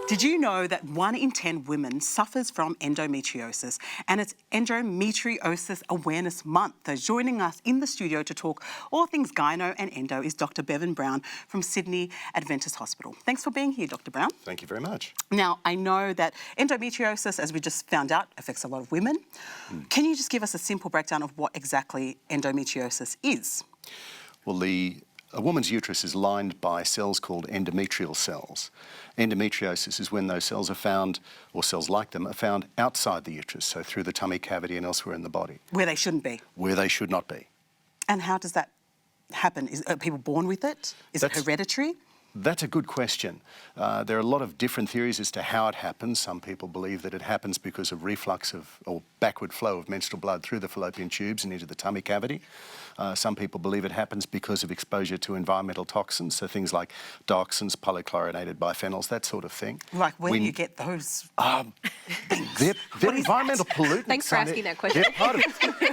Did you know that 1 in 10 women suffers from endometriosis? And it's Endometriosis Awareness Month. So joining us in the studio to talk all things gyno and endo is Dr. Bevan Brown from Sydney Adventist Hospital. Thanks for being here, Dr. Brown. Thank you very much. Now, I know that endometriosis, as we just found out, affects a lot of women. Can you just give us a simple breakdown of what exactly endometriosis is? Well, a woman's uterus is lined by cells called endometrial cells. Endometriosis is when those cells are found, or cells like them, are found outside the uterus, so through the tummy cavity and elsewhere in the body. Where they shouldn't be. Where they should not be. And how does that happen? Are people born with it? Is it hereditary? That's a good question. There are a lot of different theories as to how it happens. Some people believe that it happens because of reflux or backward flow of menstrual blood through the fallopian tubes and into the tummy cavity. Some people believe it happens because of exposure to environmental toxins, so things like dioxins, polychlorinated biphenyls, that sort of thing. Like where do you get those things? They're environmental pollutants. Thanks for asking that question. I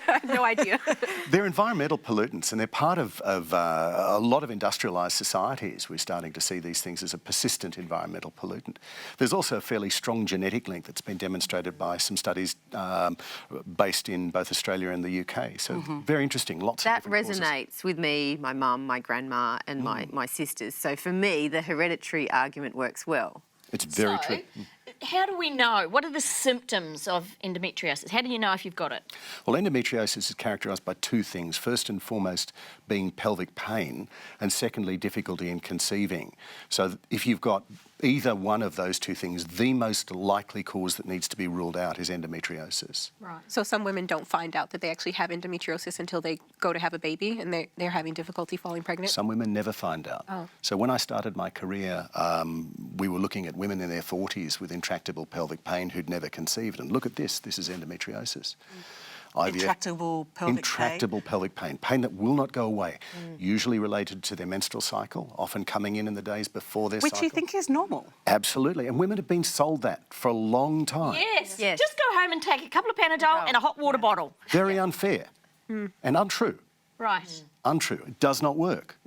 have no idea. They're environmental pollutants, and they're part of a lot of industrialised societies. We're starting to see these things as a persistent environmental pollutant. There's also a fairly strong genetic link that's been demonstrated by some studies based in both Australia and the UK. So very interesting. That resonates with me, my mum, my grandma and my sisters. So for me, the hereditary argument works well. It's very true. How do we know? What are the symptoms of endometriosis? How do you know if you've got it? Well, endometriosis is characterised by 2 things. First and foremost being pelvic pain, and secondly difficulty in conceiving. So if you've got either one of those 2 things, the most likely cause that needs to be ruled out is endometriosis. Right. So some women don't find out that they actually have endometriosis until they go to have a baby and they're having difficulty falling pregnant? Some women never find out. Oh. So when I started my career, we were looking at women in their 40s with intractable pelvic pain who'd never conceived. And look at this is endometriosis. Intractable pelvic pain. Pain that will not go away, usually related to their menstrual cycle, often coming in the days before their cycle. Which you think is normal. Absolutely, and women have been sold that for a long time. Yes. Just go home and take a couple of Panadol and a hot water bottle. Very unfair and untrue. Right. Untrue. It does not work.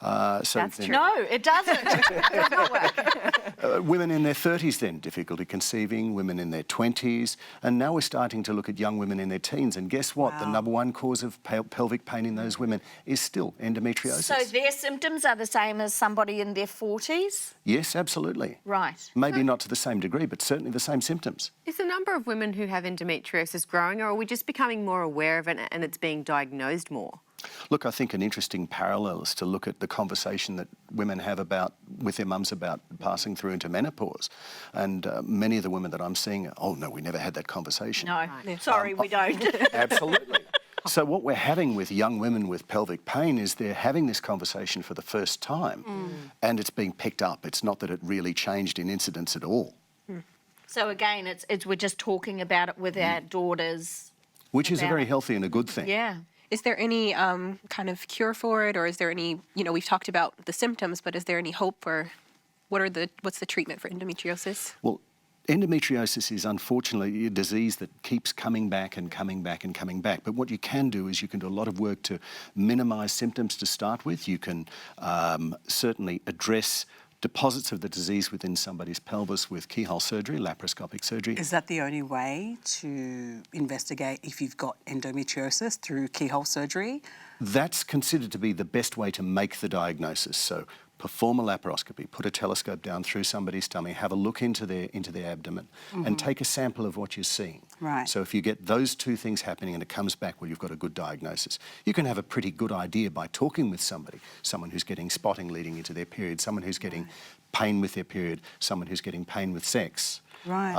That's true. No, it doesn't. It does not work. Women in their 30s then, difficulty conceiving, women in their 20s, and now we're starting to look at young women in their teens, and guess what? Wow. The number 1 cause of pelvic pain in those women is still endometriosis. So their symptoms are the same as somebody in their 40s? Yes, absolutely. Right. Maybe not to the same degree, but certainly the same symptoms. Is the number of women who have endometriosis growing, or are we just becoming more aware of it and it's being diagnosed more? Look, I think an interesting parallel is to look at the conversation that women have with their mums about passing through into menopause. And many of the women that I'm seeing, oh no, we never had that conversation. No, sorry, we don't. Absolutely. So what we're having with young women with pelvic pain is they're having this conversation for the first time and it's being picked up. It's not that it really changed in incidence at all. So again, it's we're just talking about it with our daughters. Which is a very healthy and a good thing. Yeah. Is there any kind of cure for it, or is there any, we've talked about the symptoms, but is there any hope, or what's the treatment for endometriosis? Well, endometriosis is unfortunately a disease that keeps coming back and coming back and coming back. But what you can do is you can do a lot of work to minimise symptoms to start with. You can certainly address deposits of the disease within somebody's pelvis with keyhole surgery, laparoscopic surgery. Is that the only way to investigate if you've got endometriosis, through keyhole surgery? That's considered to be the best way to make the diagnosis. So perform a laparoscopy, put a telescope down through somebody's tummy, have a look into their abdomen and take a sample of what you're seeing. Right. So if you get those 2 things happening and it comes back, well, you've got a good diagnosis. You can have a pretty good idea by talking with someone who's getting spotting leading into their period, someone who's getting pain with their period, someone who's getting pain with sex. Right.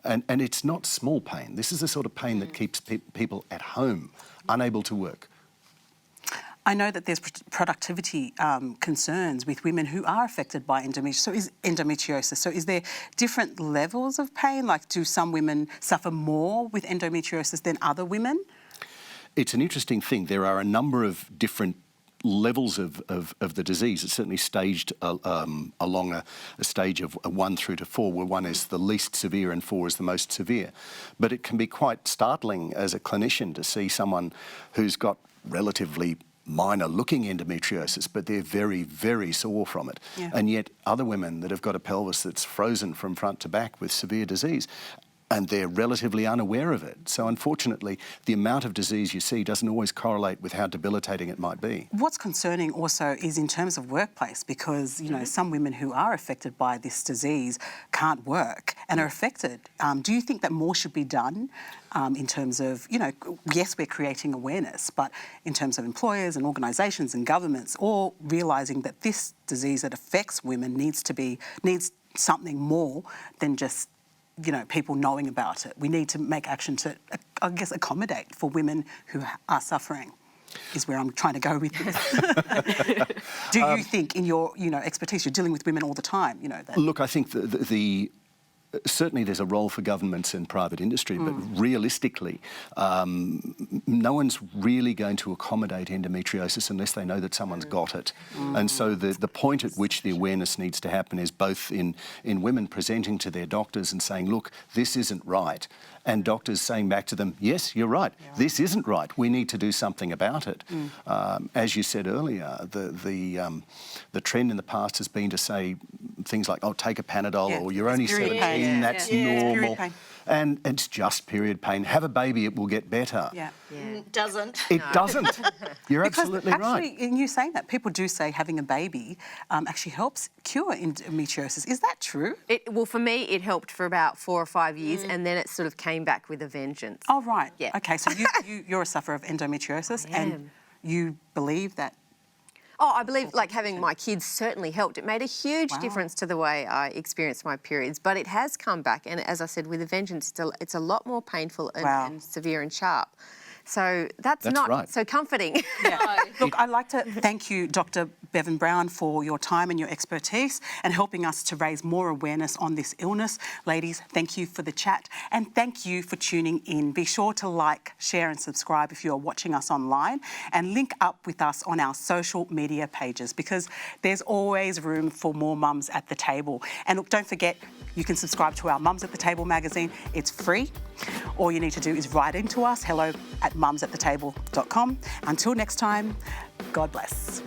And it's not small pain. This is the sort of pain that keeps people at home, unable to work. I know that there's productivity concerns with women who are affected by endometriosis. So is there different levels of pain? Like, do some women suffer more with endometriosis than other women? It's an interesting thing. There are a number of different levels of the disease. It's certainly staged along a stage of 1 through to 4, where 1 is the least severe and 4 is the most severe. But it can be quite startling as a clinician to see someone who's got relatively minor looking endometriosis, but they're very, very sore from it. Yeah. And yet other women that have got a pelvis that's frozen from front to back with severe disease, and they're relatively unaware of it. So unfortunately, the amount of disease you see doesn't always correlate with how debilitating it might be. What's concerning also is in terms of workplace, because, you know, some women who are affected by this disease can't work and are affected. Do you think that more should be done in terms of, you know, yes, we're creating awareness, but in terms of employers and organisations and governments all realising that this disease that affects women needs something more than just, you know, people knowing about it? We need to make action to, I guess, accommodate for women who are suffering, is where I'm trying to go with this. Do you think, in your, you know, expertise, you're dealing with women all the time, you know, that... Look, I think certainly there's a role for governments and private industry, but realistically, no one's really going to accommodate endometriosis unless they know that someone's got it. And so the point at which the awareness needs to happen is both in women presenting to their doctors and saying, look, this isn't right, and doctors saying back to them, yes, you're right, this isn't right, we need to do something about it. As you said earlier, the trend in the past has been to say things like, oh, take a Panadol, or you're only 17, that's normal. And it's just period pain. Have a baby, it will get better. Doesn't. It doesn't. You're Because absolutely right. actually, in you saying that, people do say having a baby actually helps cure endometriosis. Is that true? Well, for me, it helped for about 4 or 5 years, and then it sort of came back with a vengeance. Oh, right. Yeah. Okay, so you're a sufferer of endometriosis, and you believe that... Oh, I believe, like, having my kids certainly helped. It made a huge difference to the way I experienced my periods, but it has come back, and as I said, with a vengeance, it's a lot more painful and severe and sharp. So that's not right. so comforting. Look, I'd like to thank you, Dr. Bevan Brown, for your time and your expertise and helping us to raise more awareness on this illness. Ladies, thank you for the chat, and thank you for tuning in. Be sure to like, share and subscribe if you're watching us online, and link up with us on our social media pages, because there's always room for more mums at the table. And look, don't forget, you can subscribe to our Mums at the Table magazine. It's free. All you need to do is write into us, hello@mumsathetable.com. Until next time, God bless.